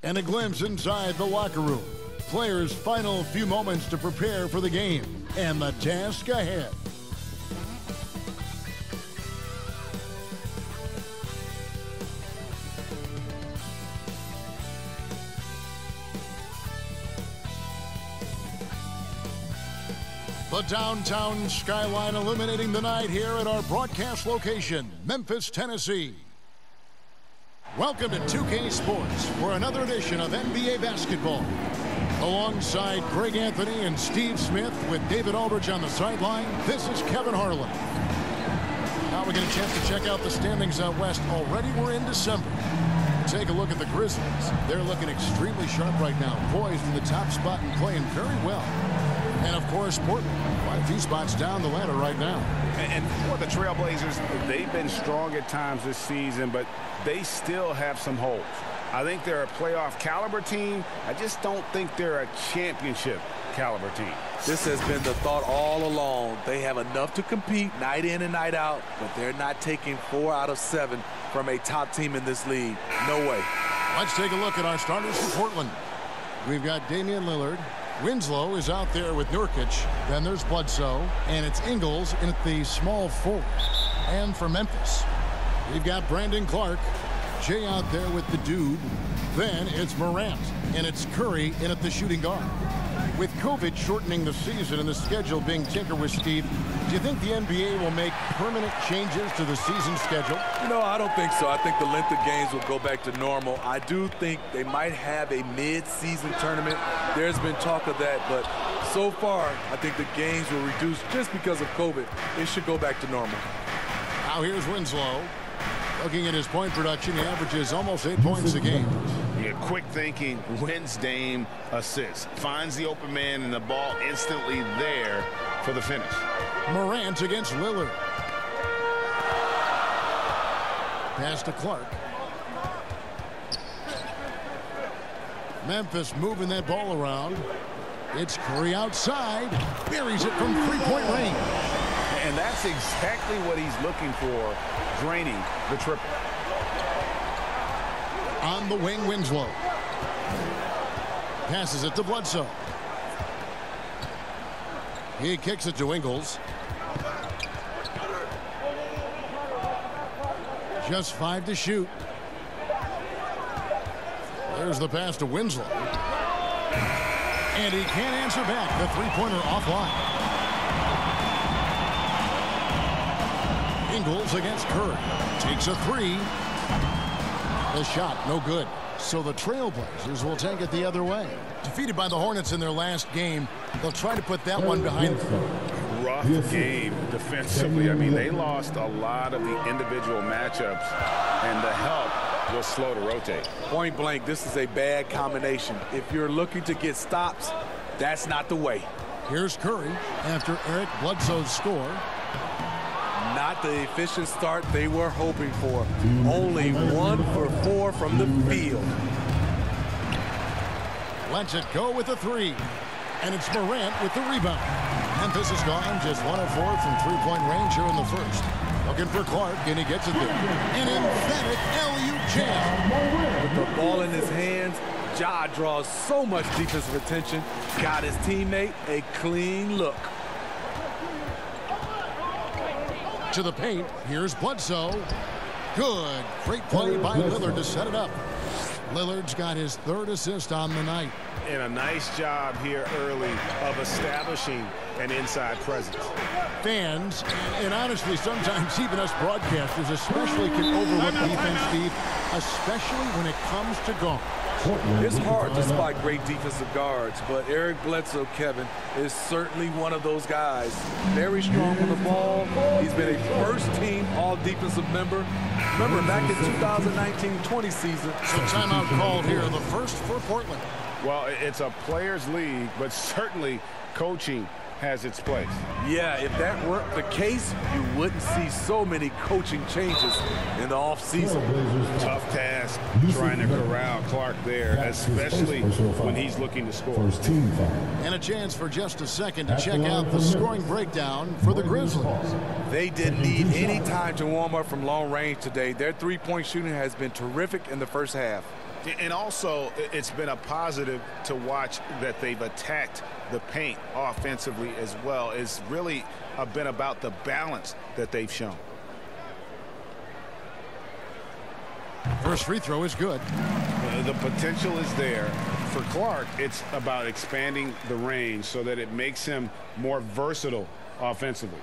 And a glimpse inside the locker room. Players' final few moments to prepare for the game and the task ahead. The downtown skyline illuminating the night here at our broadcast location, Memphis, Tennessee. Welcome to 2K Sports for another edition of NBA basketball. Alongside Greg Anthony and Steve Smith with David Aldridge on the sideline, this is Kevin Harlan. Now we get a chance to check out the standings out west. Already we're in December. Take a look at the Grizzlies. They're looking extremely sharp right now, poised in the top spot and playing very well. And, of course, Portland, quite a few spots down the ladder right now. And for the Trailblazers, they've been strong at times this season, but they still have some holes. I think they're a playoff caliber team. I just don't think they're a championship caliber team. This has been the thought all along. They have enough to compete night in and night out, but they're not taking 4 out of 7 from a top team in this league. No way. Let's take a look at our starters for Portland. We've got Damian Lillard. Winslow is out there with Nurkic. Then there's Bledsoe, and it's Ingles in at the small forward. And for Memphis, we've got Brandon Clark. Jay out there with the dude. Then it's Morant, and it's Curry in at the shooting guard. With COVID shortening the season and the schedule being tinkered with, Steve, do you think the NBA will make permanent changes to the season schedule? No, I don't think so. I think the length of games will go back to normal. I do think they might have a mid-season tournament. There's been talk of that, but so far, I think the games will reduce just because of COVID. It should go back to normal. Now here's Winslow. Looking at his point production, he averages almost 8 points a game. Yeah, quick thinking, wins Dame, assists. Finds the open man and the ball instantly there for the finish. Morant against Lillard. Pass to Clark. Memphis moving that ball around. It's Curry outside. Buries it from three-point range. And that's exactly what he's looking for, draining the triple. On the wing, Winslow. Passes it to Bledsoe. He kicks it to Ingles. Just 5 to shoot. There's the pass to Winslow. And he can't answer back. The three-pointer offline. Ingles against Curry. Takes a 3. The shot, no good. So the Trailblazers will take it the other way. Defeated by the Hornets in their last game, they'll try to put that one behind them. Rough game defensively. I mean, they lost a lot of the individual matchups, and the help was slow to rotate. Point blank, this is a bad combination. If you're looking to get stops, that's not the way. Here's Curry after Eric Bledsoe's score. Not the efficient start they were hoping for. Only 1 for 4 from the field. Lets it go with a 3. And it's Morant with the rebound. Memphis is gone just 1 of 4 from three-point range here in the first. Looking for Clark, and he gets it there. An emphatic LU jam. With the ball in his hands, Ja draws so much defensive attention. Got his teammate a clean look. To the paint, here's Bledsoe. Good. Great play by Lillard to set it up. Lillard's got his 3rd assist on the night. And a nice job here early of establishing an inside presence. Fans, and honestly, sometimes even us broadcasters especially can overlook defense, Steve, especially when it comes to guard. It's hard to spot great defensive guards, but Eric Bledsoe, Kevin, is certainly one of those guys. Very strong on the ball. He's been a first-team all-defensive member. Remember, back in 2019-20 season. So timeout called here, the first for Portland. Well, it's a players' league, but certainly coaching has its place. Yeah, if that weren't the case, you wouldn't see so many coaching changes in the offseason. Tough task trying to corral Clark there, especially when he's looking to score. And a chance for just a second to check out the scoring breakdown for the Grizzlies. They didn't need any time to warm up from long range today. Their three-point shooting has been terrific in the first half. And also, it's been a positive to watch that they've attacked the paint offensively as well. It's really been about the balance that they've shown. First free throw is good. The potential is there. For Clark, it's about expanding the range so that it makes him more versatile offensively.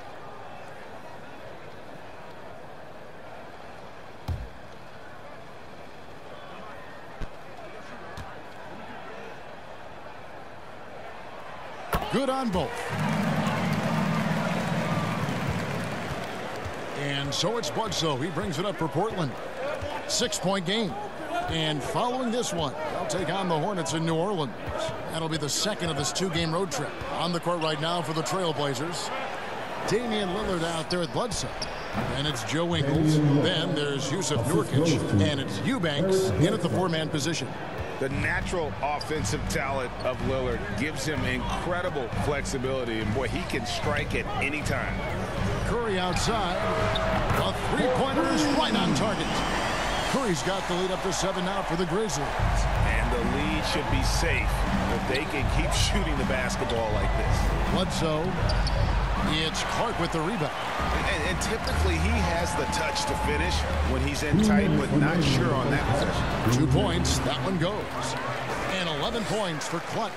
Good on both. And so it's Bledsoe. He brings it up for Portland. 6-point game. And following this one, they'll take on the Hornets in New Orleans. That'll be the second of this 2-game road trip. On the court right now for the Trailblazers, Damian Lillard out there with Bledsoe. And it's Joe Ingles. Then there's Yusuf Nurkic. And it's Eubanks in at the 4-man position. The natural offensive talent of Lillard gives him incredible flexibility. And, boy, he can strike at any time. Curry outside. A three-pointer is right on target. Curry's got the lead up to 7 now for the Grizzlies. And the lead should be safe if they can keep shooting the basketball like this. Bledsoe. It's Clark with the rebound. And typically he has the touch to finish when he's in tight, but not sure on that possession. 2 points. That one goes. And 11 points for Clutch.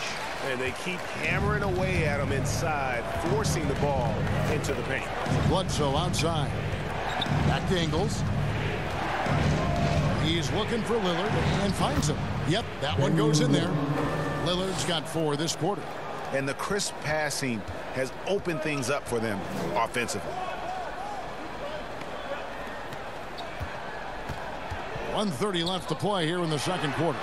And they keep hammering away at him inside, forcing the ball into the paint. Bledsoe outside. Back to Ingles. He's looking for Lillard and finds him. Yep, that one goes in there. Lillard's got 4 this quarter. And the crisp passing has opened things up for them offensively. 1:30 left to play here in the second quarter.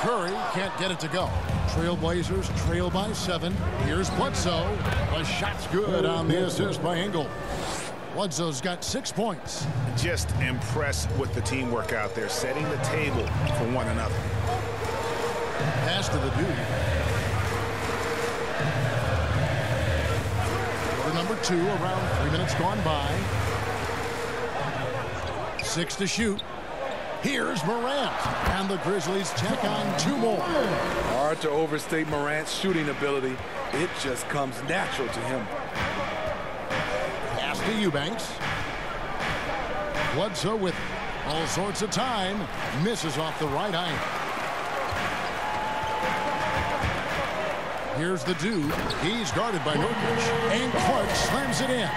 Curry can't get it to go. Trailblazers trail by 7. Here's Bledsoe. A shot's good on the assist by Ingles. Bledsoe's got 6 points. Just impressed with the teamwork out there, setting the table for one another. Pass to the dude. Quarter number 2, around 3 minutes gone by. 6 to shoot. Here's Morant. And the Grizzlies tack on 2 more. Hard to overstate Morant's shooting ability. It just comes natural to him. Pass to Eubanks. Bledsoe with all sorts of time. Misses off the right eye. Here's the dude. He's guarded by Nurkic. And Clark slams it in.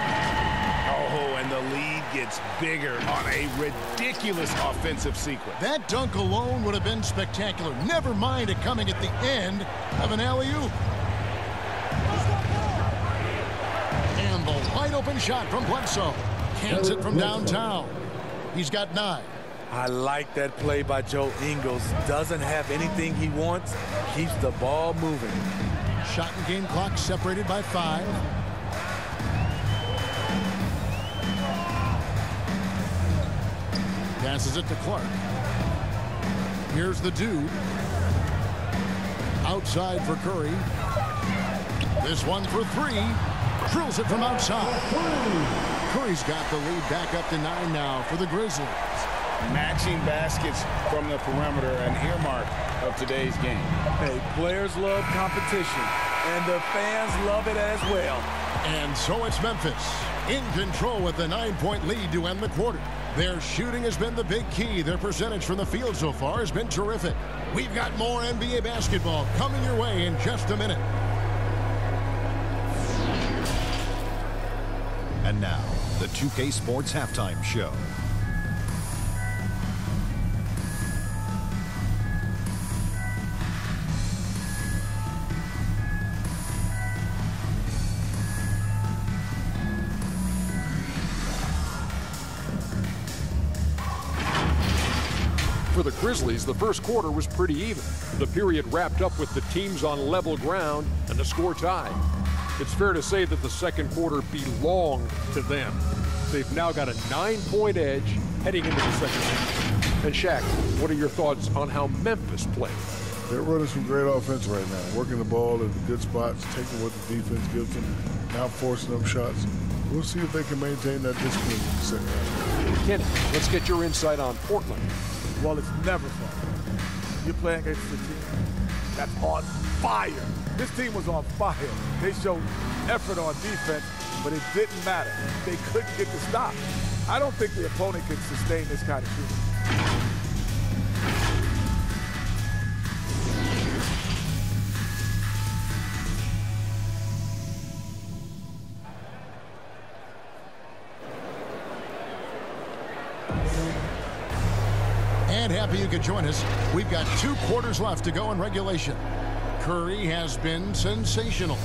Oh, and the lead gets bigger on a ridiculous offensive sequence. That dunk alone would have been spectacular. Never mind it coming at the end of an alley-oop. And the wide open shot from Bledsoe. Cans it from downtown. He's got 9. I like that play by Joe Ingles. Doesn't have anything he wants. Keeps the ball moving. Shot and game clock separated by 5. Passes it to Clark. Here's the dude. Outside for Curry. This one for 3. Drills it from outside. Curry's got the lead back up to 9 now for the Grizzlies. Matching baskets from the perimeter, an earmark of today's game. Hey, players love competition, and the fans love it as well. And so it's Memphis in control with the 9-point lead to end the quarter. Their shooting has been the big key. Their percentage from the field so far has been terrific. We've got more NBA basketball coming your way in just a minute. And now, the 2K Sports Halftime Show. For the Grizzlies, the first quarter was pretty even. The period wrapped up with the teams on level ground and the score tied. It's fair to say that the second quarter belonged to them. They've now got a 9-point edge heading into the second half. And Shaq, what are your thoughts on how Memphis played? They're running some great offense right now, working the ball in good spots, taking what the defense gives them, now forcing them shots. We'll see if they can maintain that discipline in the second half. Kenny, let's get your insight on Portland. Well, it's never fun. You're playing against a team that's on fire. This team was on fire. They showed effort on defense, but it didn't matter. They couldn't get the stop. I don't think the opponent can sustain this kind of shooting. And happy you could join us. We've got 2 quarters left to go in regulation. Curry has been sensational.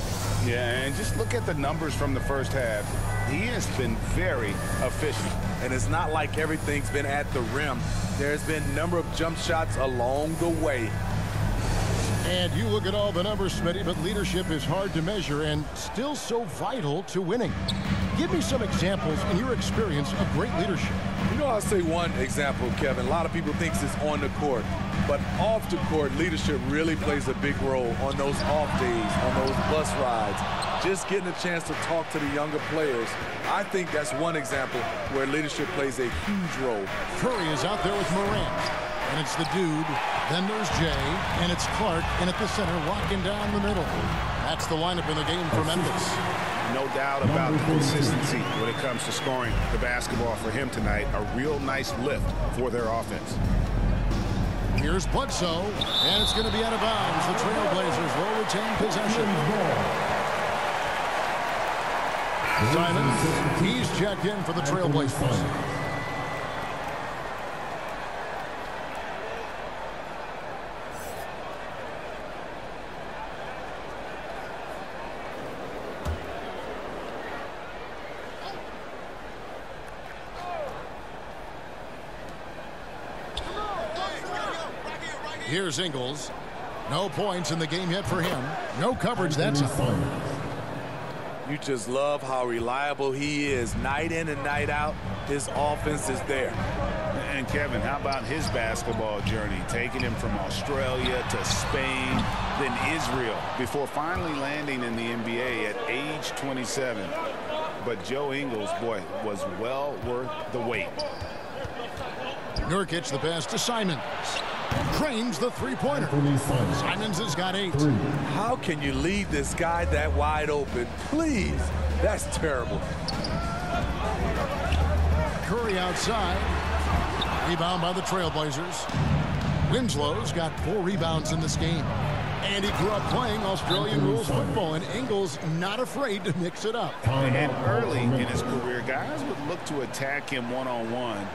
Yeah, and just look at the numbers from the first half. He has been very efficient. And it's not like everything's been at the rim. There's been a number of jump shots along the way. And you look at all the numbers, Smitty, but leadership is hard to measure and still so vital to winning. Give me some examples in your experience of great leadership. You know, I'll say one example, Kevin. A lot of people think it's on the court, but off the court, leadership really plays a big role on those off days, on those bus rides. Just getting a chance to talk to the younger players. I think that's one example where leadership plays a huge role. Curry is out there with Morant, and it's the dude. Then there's Jay, and it's Clark, and at the center, locking down the middle. That's the lineup in the game for Memphis. No doubt about the consistency when it comes to scoring the basketball for him tonight. A real nice lift for their offense. Here's Bledsoe, and it's going to be out of bounds. The Trailblazers will retain possession. Simon, he's checked in for the Trailblazers. Here's Ingles. No points in the game yet for him. No coverage, that's a fun. You just love how reliable he is. Night in and night out, his offense is there. And Kevin, how about his basketball journey? Taking him from Australia to Spain, then Israel, before finally landing in the NBA at age 27. But Joe Ingles, boy, was well worth the wait. Nurkic the pass to Simons. Cranes the three-pointer. Simons has got 8. How can you leave this guy that wide open? Please. That's terrible. Curry outside. Rebound by the Trailblazers. Winslow's got 4 rebounds in this game. And he grew up playing Australian rules football, and Ingles not afraid to mix it up. And early in his career, guys would look to attack him one-on-one.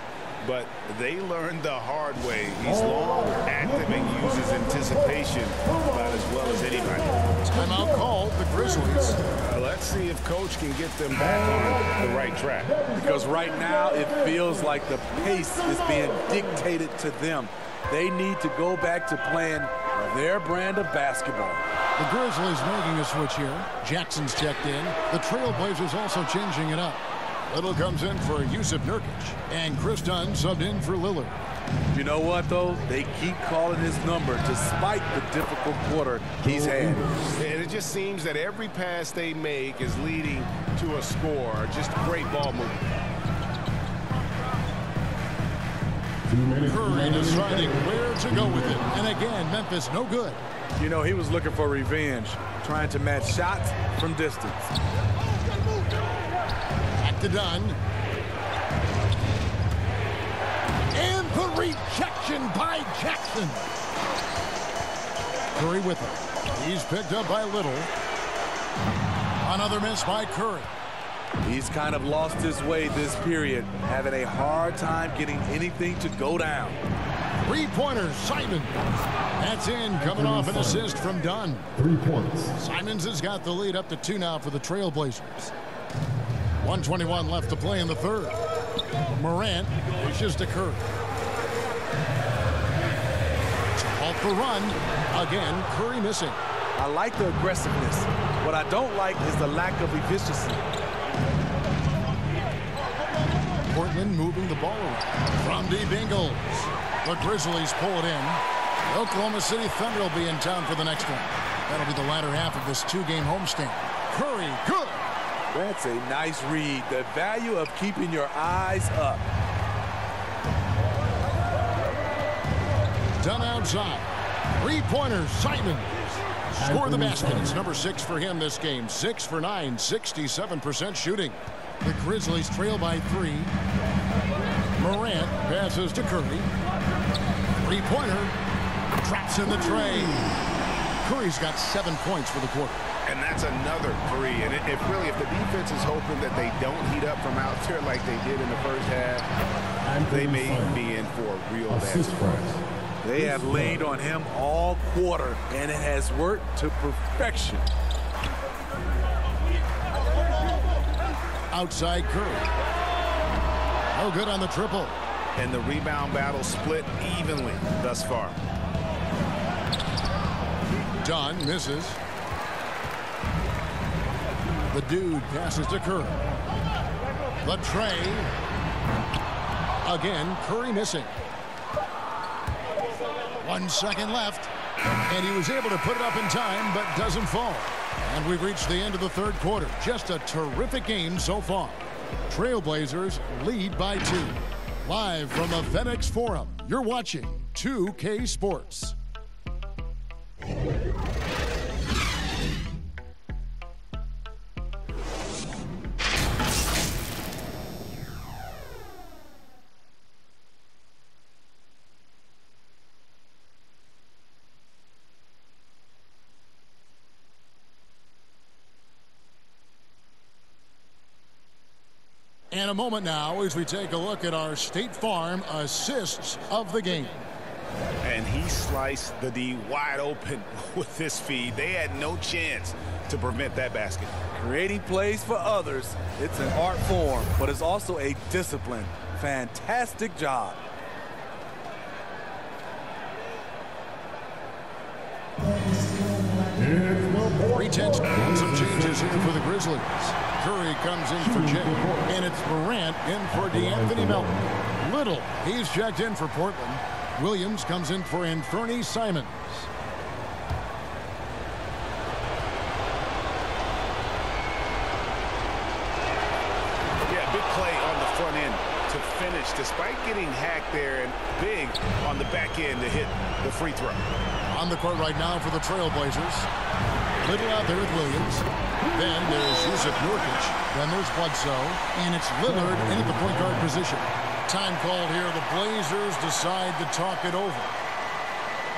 But they learned the hard way. He's long, active, and uses anticipation about as well as anybody. Timeout called the Grizzlies. Let's see if Coach can get them back on the right track. Because right now it feels like the pace is being dictated to them. They need to go back to playing their brand of basketball. The Grizzlies making a switch here. Jackson's checked in. The Trailblazers also changing it up. Little comes in for Yusuf Nurkic, and Chris Dunn subbed in for Lillard. You know what, though? They keep calling his number despite the difficult quarter he's had. And it just seems that every pass they make is leading to a score. Just great ball movement. Curry deciding where to go with it. And again, Memphis no good. You know, he was looking for revenge, trying to match shots from distance. To Dunn. And the rejection by Jackson. Curry with it. He's picked up by Little. Another miss by Curry. He's kind of lost his way this period, having a hard time getting anything to go down. 3-pointer, Simon. That's in, coming off an assist from Dunn. 3 points. Simons has got the lead up to 2 now for the Trailblazers. 1:21 left to play in the third. Morant pushes to Curry. Off the run. Again, Curry missing. I like the aggressiveness. What I don't like is the lack of efficiency. Portland moving the ball around. From deep Ingles. The Grizzlies pull it in. The Oklahoma City Thunder will be in town for the next one. That'll be the latter half of this 2-game homestand. Curry, good. That's a nice read. The value of keeping your eyes up. Dunn outside. Three-pointer, Simon. Score the basket. It's number 6 for him this game. 6 for 9, 67% shooting. The Grizzlies trail by 3. Morant passes to Curry. Three-pointer. Traps in the tray. Curry's got 7 points for the quarter. And that's another 3. And if the defense is hoping that they don't heat up from out there like they did in the first half, they may be in for a real bad surprise. They have leaned on him all quarter, and it has worked to perfection. Outside Curry. No good on the triple. And the rebound battle split evenly thus far. Dunn misses. The dude passes to Curry. The tray. Again, Curry missing. 1 second left. And he was able to put it up in time, but doesn't fall. And we've reached the end of the third quarter. Just a terrific game so far. Trailblazers lead by 2. Live from the FedEx Forum, you're watching 2K Sports. And a moment now as we take a look at our State Farm assists of the game. And he sliced the D wide open with this feed. They had no chance to prevent that basket. Creating plays for others, it's an art form, but it's also a discipline. Fantastic job. Pretense and some changes here for the Grizzlies. Curry comes in for Jay, and it's Morant in for DeAnthony Melton. Little, he's checked in for Portland. Williams comes in for Anthony Simons. Yeah, big play on the front end to finish, despite getting hacked there, and big on the back end to hit the free throw. On the court right now for the Trailblazers. Little out there with Williams. Then there's Yusuf Nurkic. Then there's Bledsoe. And it's Lillard in at the point guard position. Time called here. The Blazers decide to talk it over.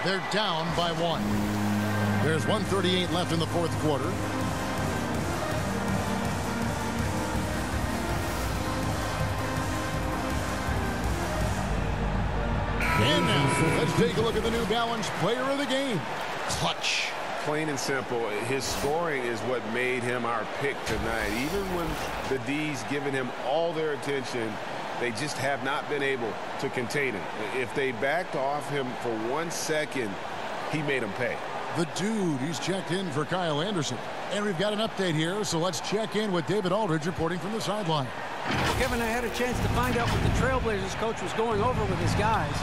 They're down by 1. There's 1:38 left in the fourth quarter. And now, let's take a look at the New Balance player of the game. Clutch. Plain and simple, his scoring is what made him our pick tonight. Even when the D's given him all their attention, they just have not been able to contain him. If they backed off him for 1 second, he made them pay. The dude, he's checked in for Kyle Anderson. And we've got an update here, so let's check in with David Aldridge reporting from the sideline. Well, Kevin, I had a chance to find out what the Trailblazers coach was going over with his guys.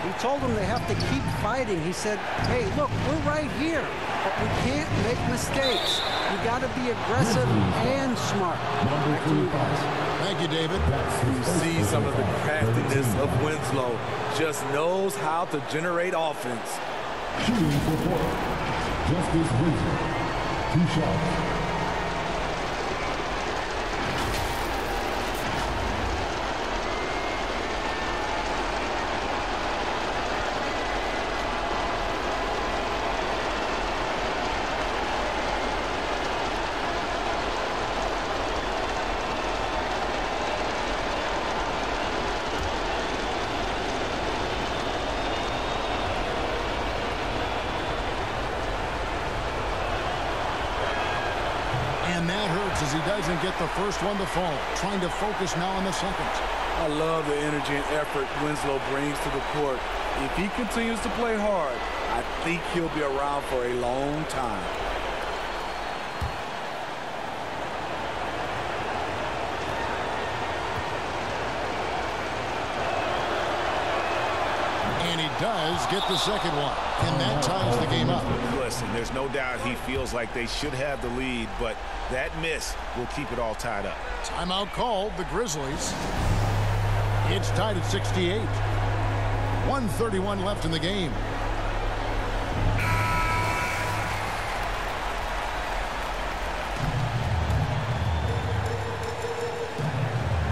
He told them they have to keep fighting. He said, hey, look, we're right here, but we can't make mistakes. You got to be aggressive and smart. Back to you guys. Thank you, David. You see some of the craftiness of Winslow. Just knows how to generate offense. Shooting for Portland, Justice Winslow, 2 shots. And that hurts as he doesn't get the first one to fall. Trying to focus now on the second. I love the energy and effort Winslow brings to the court. If he continues to play hard, I think he'll be around for a long time. And he does get the second one. And that ties the game up. Listen, there's no doubt he feels like they should have the lead, but that miss will keep it all tied up. Timeout called, the Grizzlies. It's tied at 68. 1:31 left in the game.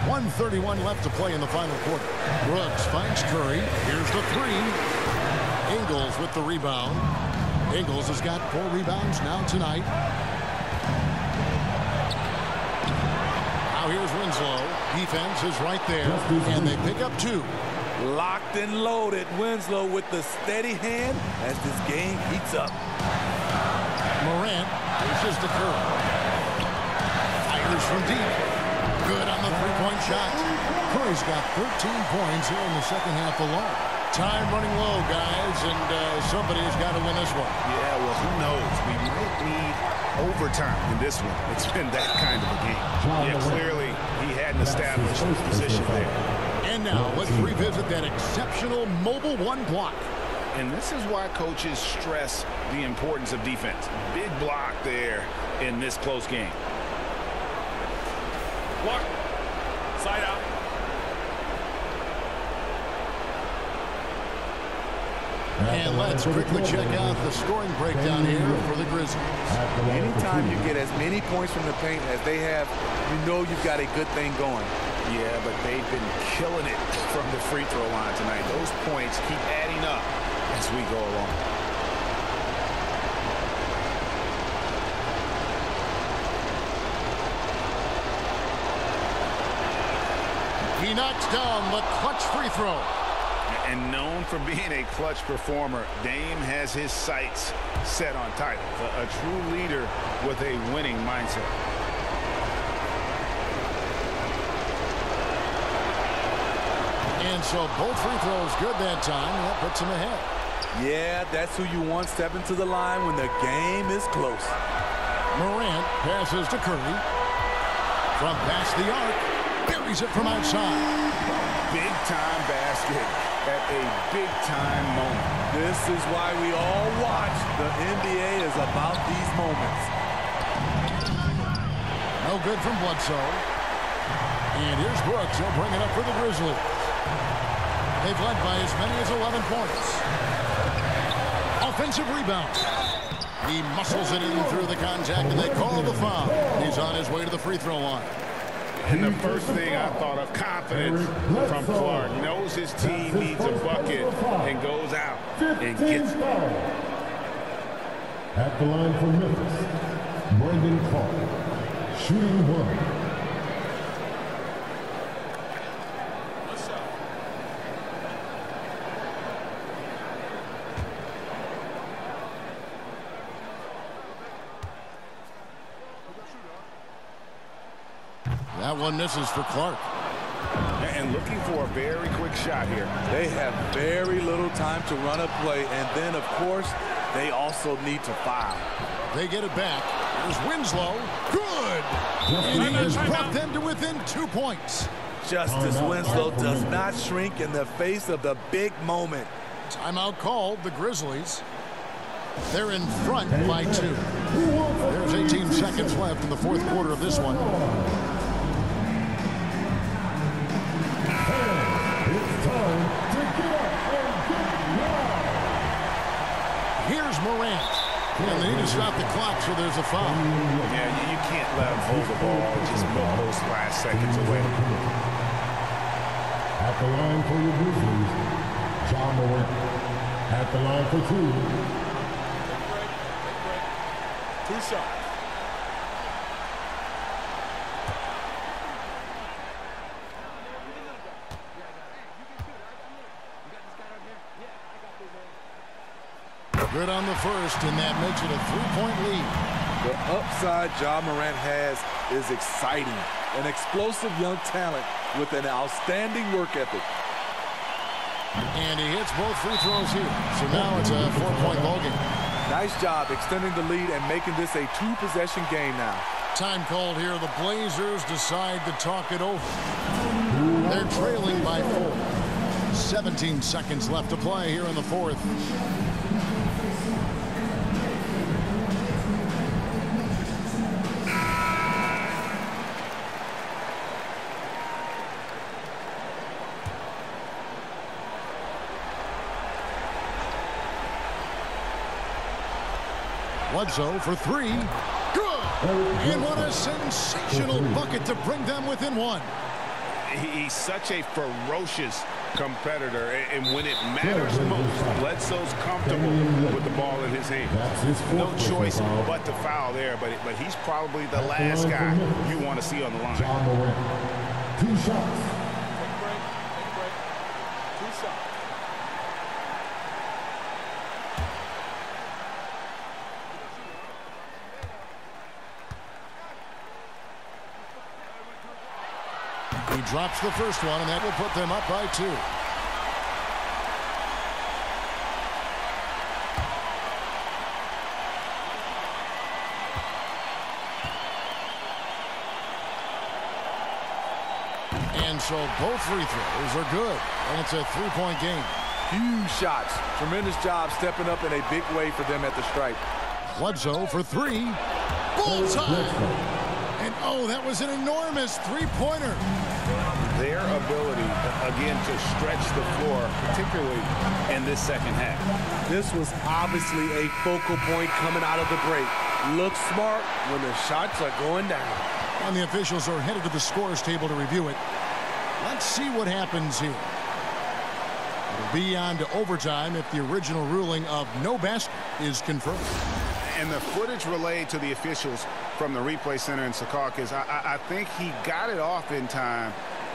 .131 left to play in the final quarter. Brooks finds Curry. Here's the three. Ingles with the rebound. Ingles has got 4 rebounds now tonight. Now here's Winslow. Defense is right there, and they pick up 2. Locked and loaded. Winslow with the steady hand as this game heats up. Morant pushes to Curry. Fires from deep. Good on the three-point shot. Curry's got 13 points here in the second half alone. Time running low, guys, and somebody's got to win this one. Yeah, well, who knows? We might need overtime in this one. It's been that kind of a game. Yeah, clearly he hadn't established his position there. And now let's revisit that exceptional mobile one block. And this is why coaches stress the importance of defense. Big block there in this close game. Block. Side out. And let's quickly check out the scoring breakdown here for the Grizzlies. Anytime you get as many points from the paint as they have, you know you've got a good thing going. Yeah, but they've been killing it from the free throw line tonight. Those points keep adding up as we go along. He knocks down the clutch free throw. And known for being a clutch performer, Dame has his sights set on titles. A true leader with a winning mindset. And so both free throws good that time, and that puts him ahead. Yeah, that's who you want stepping to the line when the game is close. Morant passes to Curry. From past the arc, buries it from outside. Big-time basket at a big-time moment. This is why we all watch. The NBA is about these moments. No good from Bledsoe. And here's Brooks. He'll bring it up for the Grizzlies. They've led by as many as 11 points. Offensive rebound. He muscles it in through the contact, and they call the foul. He's on his way to the free throw line. And the first thing I thought of, confidence from Clark. Knows his team needs a bucket and goes out and gets it. At the line for Memphis, Brandon Clark, shooting 1. That one misses for Clark. And looking for a very quick shot here. They have very little time to run a play, and then, of course, they also need to foul. They get it back. There's Winslow. Good! And he has brought them to within 2 points. Justice Winslow does not shrink in the face of the big moment. Timeout called, the Grizzlies. They're in front by 2. There's 18 seconds left in the fourth quarter of this one. Here's Morant. And they need to stop the clock, so there's a foul. Yeah, you can't let him hold the ball and just milk those last seconds away. At the line for your Grizzlies, John Morant. At the line for 2. 2 shots. Good on the first, and that makes it a 3-point lead. The upside Ja Morant has is exciting. An explosive young talent with an outstanding work ethic. And he hits both free throws here. So now it's a 4-point ballgame. Nice job extending the lead and making this a 2-possession game now. Time called here. The Blazers decide to talk it over. They're trailing by 4. 17 seconds left to play here in the fourth. Bledsoe for three. Good! And what a sensational bucket to bring them within one. He's such a ferocious competitor, and when it matters most, Bledsoe's comfortable with the ball in his hands. No choice but to foul there, but he's probably the last guy you want to see on the line. 2 shots. He drops the first one, and that will put them up by 2. And so both free throws are good, and it's a 3-point game. Huge shots. Tremendous job stepping up in a big way for them at the stripe. Bledsoe for 3. Bullseye! And oh, that was an enormous three-pointer. Their ability, again, to stretch the floor, particularly in this second half. This was obviously a focal point coming out of the break. Look smart when the shots are going down. And the officials are headed to the scorer's table to review it. Let's see what happens here. It'll be on to overtime if the original ruling of no basket is confirmed. And the footage relayed to the officials from the replay center in Secaucus, I think he got it off in time.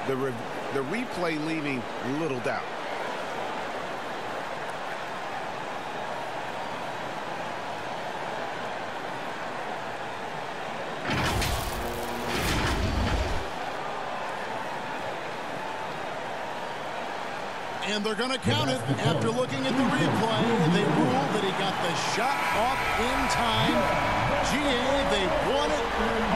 The replay leaving little doubt. And they're going to count it. After looking at the replay, they rule that he got the shot off in time. GA, they won it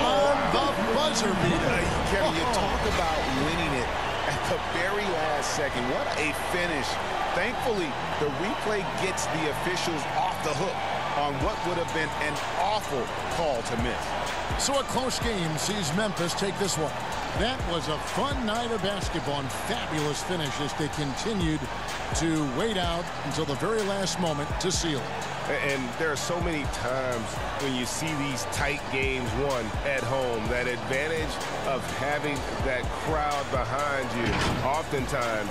on the buzzer beater. Kevin, you talk about winning it at the very last second. What a finish. Thankfully, the replay gets the officials off the hook on what would have been an awful call to miss. So a close game sees Memphis take this one. That was a fun night of basketball and fabulous finish as they continued to wait out until the very last moment to seal it. And there are so many times when you see these tight games won at home, that advantage of having that crowd behind you, oftentimes